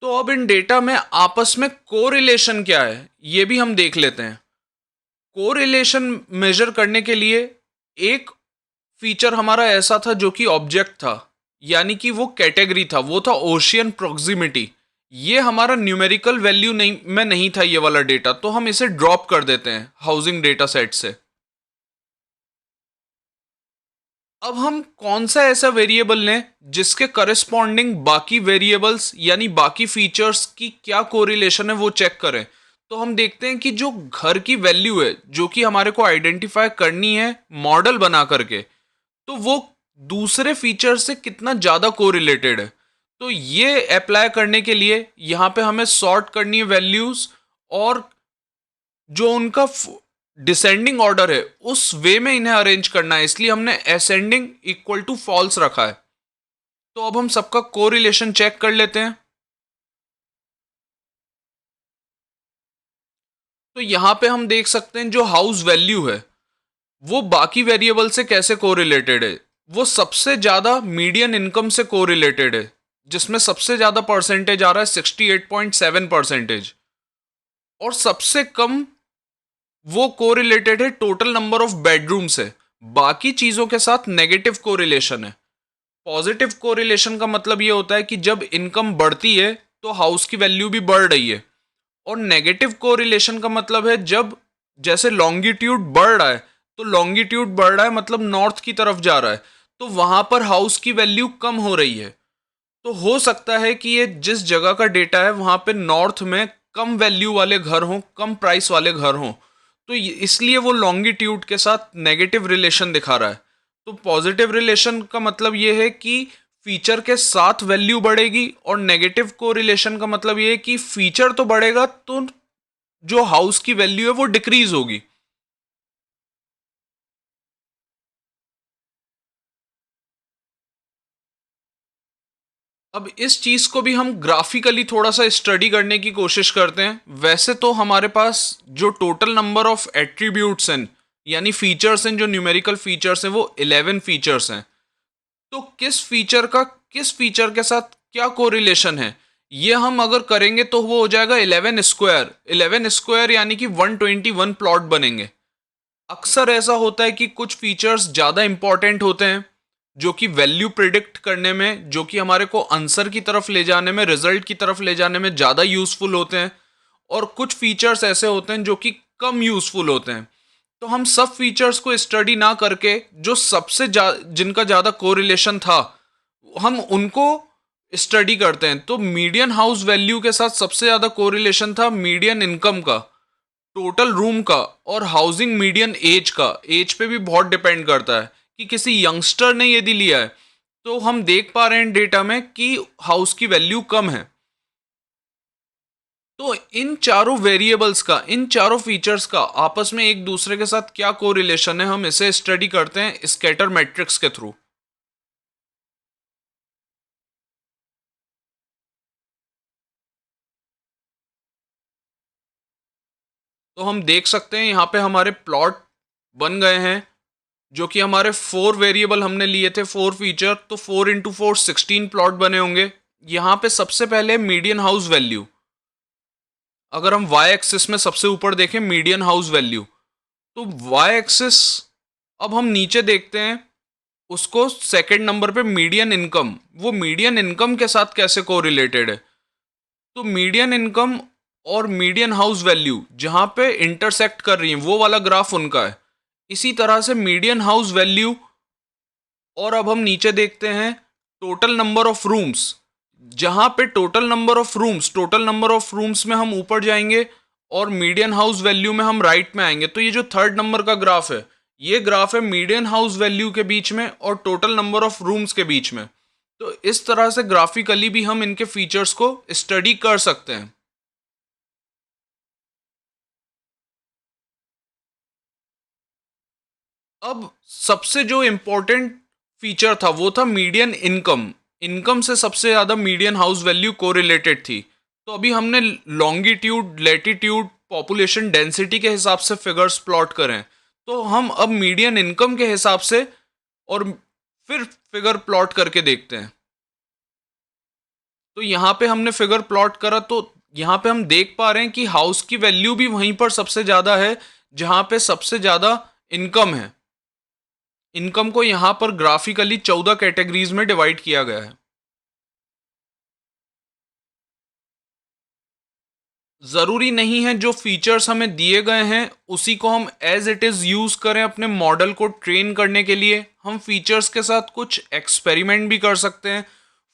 तो अब इन डेटा में आपस में कोरिलेशन क्या है ये भी हम देख लेते हैं। कोरिलेशन मेजर करने के लिए एक फीचर हमारा ऐसा था जो कि ऑब्जेक्ट था, यानी कि वो कैटेगरी था, वो था ओशियन प्रोक्सिमिटी। ये हमारा न्यूमेरिकल वैल्यू नहीं में नहीं था ये वाला डेटा, तो हम इसे ड्रॉप कर देते हैं हाउसिंग डेटा सेट से। अब हम कौन सा ऐसा वेरिएबल लें जिसके करस्पॉन्डिंग बाकी वेरिएबल्स यानी बाकी फीचर्स की क्या कोरिलेशन है वो चेक करें। तो हम देखते हैं कि जो घर की वैल्यू है जो कि हमारे को आइडेंटिफाई करनी है मॉडल बना करके, तो वो दूसरे फीचर से कितना ज़्यादा कोरिलेटेड है। तो ये अप्लाई करने के लिए यहाँ पे हमें सॉर्ट करनी है वैल्यूज़, और जो उनका डिसेंडिंग ऑर्डर है उस वे में इन्हें अरेंज करना है, इसलिए हमने असेंडिंग इक्वल टू फॉल्स रखा है। तो अब हम सबका कोरिलेशन चेक कर लेते हैं। तो यहाँ पे हम देख सकते हैं जो हाउस वैल्यू है वो बाकी वेरिएबल से कैसे कोरिलेटेड है। वो सबसे ज़्यादा मीडियन इनकम से कोरिलेटेड है, जिसमें सबसे ज़्यादा परसेंटेज आ रहा है 68.7%। और सबसे कम वो कोरिलेटेड है टोटल नंबर ऑफ बेडरूम से। बाकी चीज़ों के साथ नेगेटिव कोरिलेशन है। पॉजिटिव कोरिलेशन का मतलब ये होता है कि जब इनकम बढ़ती है तो हाउस की वैल्यू भी बढ़ रही है। और नेगेटिव कोरिलेशन का मतलब है जब जैसे लॉन्गिट्यूड बढ़ रहा है, तो लॉन्गिट्यूड बढ़ रहा है मतलब नॉर्थ की तरफ जा रहा है, तो वहां पर हाउस की वैल्यू कम हो रही है। तो हो सकता है कि ये जिस जगह का डेटा है वहां पे नॉर्थ में कम वैल्यू वाले घर हों, कम प्राइस वाले घर हों, तो इसलिए वो लॉन्गिट्यूड के साथ नेगेटिव रिलेशन दिखा रहा है। तो पॉजिटिव रिलेशन का मतलब ये है कि फीचर के साथ वैल्यू बढ़ेगी, और नेगेटिव को रिलेशन का मतलब ये है कि फीचर तो बढ़ेगा तो जो हाउस की वैल्यू है वो डिक्रीज होगी। अब इस चीज को भी हम ग्राफिकली थोड़ा सा स्टडी करने की कोशिश करते हैं। वैसे तो हमारे पास जो टोटल नंबर ऑफ एट्रीब्यूट्स हैं यानी फीचर्स हैं, जो न्यूमेरिकल फीचर्स हैं वो 11 फीचर्स हैं। तो किस फीचर का किस फीचर के साथ क्या कोरिलेशन है, ये हम अगर करेंगे तो वो हो जाएगा 11 स्क्वायर। 11 स्क्वायर यानी कि 121 प्लॉट बनेंगे। अक्सर ऐसा होता है कि कुछ फीचर्स ज़्यादा इंपॉर्टेंट होते हैं जो कि वैल्यू प्रिडिक्ट करने में, जो कि हमारे को आंसर की तरफ ले जाने में, रिजल्ट की तरफ ले जाने में ज़्यादा यूजफुल होते हैं। और कुछ फीचर्स ऐसे होते हैं जो कि कम यूजफुल होते हैं। तो हम सब फीचर्स को स्टडी ना करके जो जिनका ज़्यादा कोरिलेशन था हम उनको स्टडी करते हैं। तो मीडियन हाउस वैल्यू के साथ सबसे ज़्यादा कोरिलेशन था मीडियन इनकम का, टोटल रूम का, और हाउसिंग मीडियन एज का। एज पे भी बहुत डिपेंड करता है कि किसी यंगस्टर ने यदि लिया है तो हम देख पा रहे हैं डेटा में कि हाउस की वैल्यू कम है। तो इन चारों वेरिएबल्स का, इन चारों फीचर्स का आपस में एक दूसरे के साथ क्या कोरिलेशन है, हम इसे स्टडी करते हैं स्कैटर मैट्रिक्स के थ्रू। तो हम देख सकते हैं यहाँ पे हमारे प्लॉट बन गए हैं, जो कि हमारे 4 वेरिएबल हमने लिए थे, 4 फीचर, तो 4 इंटू 4 16 प्लॉट बने होंगे। यहाँ पे सबसे पहले मीडियन हाउस वैल्यू। अगर हम वाई एक्सिस में सबसे ऊपर देखें मीडियन हाउस वैल्यू, तो वाई एक्सिस, अब हम नीचे देखते हैं उसको सेकंड नंबर पे मीडियन इनकम, वो मीडियन इनकम के साथ कैसे कोरिलेटेड है। तो मीडियन इनकम और मीडियन हाउस वैल्यू जहाँ पे इंटरसेक्ट कर रही है वो वाला ग्राफ उनका है। इसी तरह से मीडियन हाउस वैल्यू, और अब हम नीचे देखते हैं टोटल नंबर ऑफ रूम्स, जहाँ पे टोटल नंबर ऑफ रूम्स में हम ऊपर जाएंगे और मीडियन हाउस वैल्यू में हम राइट में आएंगे। तो ये जो थर्ड नंबर का ग्राफ है, ये ग्राफ है मीडियन हाउस वैल्यू के बीच में और टोटल नंबर ऑफ रूम्स के बीच में। तो इस तरह से ग्राफिकली भी हम इनके फीचर्स को स्टडी कर सकते हैं। अब सबसे जो इम्पोर्टेंट फीचर था वो था मीडियन इनकम। इनकम से सबसे ज़्यादा मीडियन हाउस वैल्यू कोरिलेटेड थी। तो अभी हमने लॉन्गिट्यूड, लैटिट्यूड, पॉपुलेशन डेंसिटी के हिसाब से फिगर्स प्लॉट करें, तो हम अब मीडियन इनकम के हिसाब से और फिर फिगर प्लॉट करके देखते हैं। तो यहाँ पे हमने फिगर प्लॉट करा तो यहाँ पे हम देख पा रहे हैं कि हाउस की वैल्यू भी वहीं पर सबसे ज़्यादा है जहाँ पे सबसे ज़्यादा इनकम है। इनकम को यहाँ पर ग्राफिकली 14 कैटेगरीज में डिवाइड किया गया है। ज़रूरी नहीं है जो फीचर्स हमें दिए गए हैं उसी को हम एज इट इज़ यूज़ करें अपने मॉडल को ट्रेन करने के लिए। हम फीचर्स के साथ कुछ एक्सपेरिमेंट भी कर सकते हैं।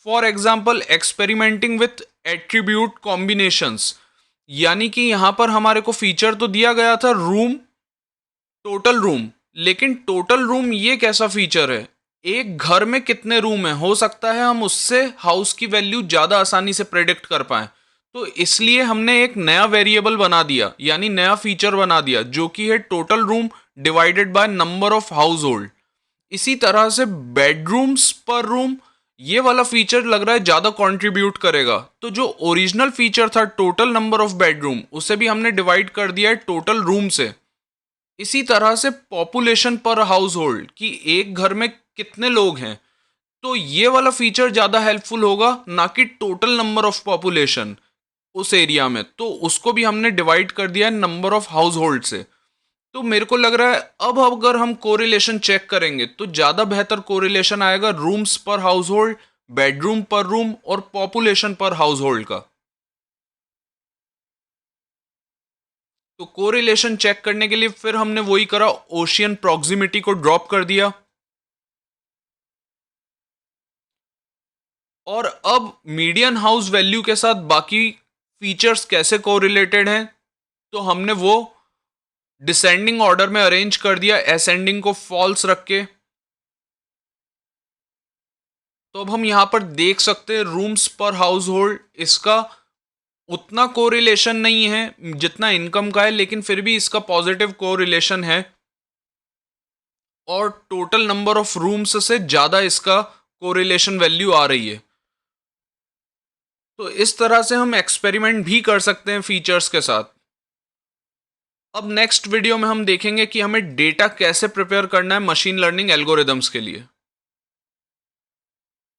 For example experimenting with attribute combinations, यानी कि यहाँ पर हमारे को फीचर तो दिया गया था रूम, टोटल रूम, लेकिन टोटल रूम ये कैसा फीचर है? एक घर में कितने रूम हैं, हो सकता है हम उससे हाउस की वैल्यू ज़्यादा आसानी से प्रेडिक्ट कर पाएं। तो इसलिए हमने एक नया वेरिएबल बना दिया, यानी नया फीचर बना दिया, जो कि है total room divided by number of house hold. इसी तरह से बेडरूम्स पर रूम, ये वाला फीचर लग रहा है ज़्यादा कंट्रीब्यूट करेगा। तो जो ओरिजिनल फीचर था टोटल नंबर ऑफ बेडरूम, उसे भी हमने डिवाइड कर दिया है टोटल रूम से। इसी तरह से पॉपुलेशन पर हाउस होल्ड, कि एक घर में कितने लोग हैं, तो ये वाला फीचर ज़्यादा हेल्पफुल होगा, ना कि टोटल नंबर ऑफ पॉपुलेशन उस एरिया में। तो उसको भी हमने डिवाइड कर दिया है नंबर ऑफ हाउस होल्ड से। तो मेरे को लग रहा है अब अगर हम कोरिलेशन चेक करेंगे तो ज़्यादा बेहतर कोरिलेशन आएगा रूम्स पर हाउस होल्ड, बेडरूम पर रूम और पॉपुलेशन पर हाउस होल्ड का। तो कोरिलेशन चेक करने के लिए फिर हमने वही करा, ओशियन प्रॉक्सिमिटी को ड्रॉप कर दिया। और अब मीडियन हाउस वैल्यू के साथ बाकी फीचर्स कैसे कोरिलेटेड हैं, तो हमने वो डिसेंडिंग ऑर्डर में अरेंज कर दिया, असेंडिंग को फॉल्स रख के। तो अब हम यहां पर देख सकते हैं रूम्स पर हाउस होल्ड, इसका उतना कोरिलेशन नहीं है जितना इनकम का है, लेकिन फिर भी इसका पॉजिटिव कोरिलेशन है और टोटल नंबर ऑफ रूम्स से ज़्यादा इसका कोरिलेशन वैल्यू आ रही है। तो इस तरह से हम एक्सपेरिमेंट भी कर सकते हैं फीचर्स के साथ। अब नेक्स्ट वीडियो में हम देखेंगे कि हमें डेटा कैसे प्रिपेयर करना है मशीन लर्निंग एल्गोरिदम्स के लिए।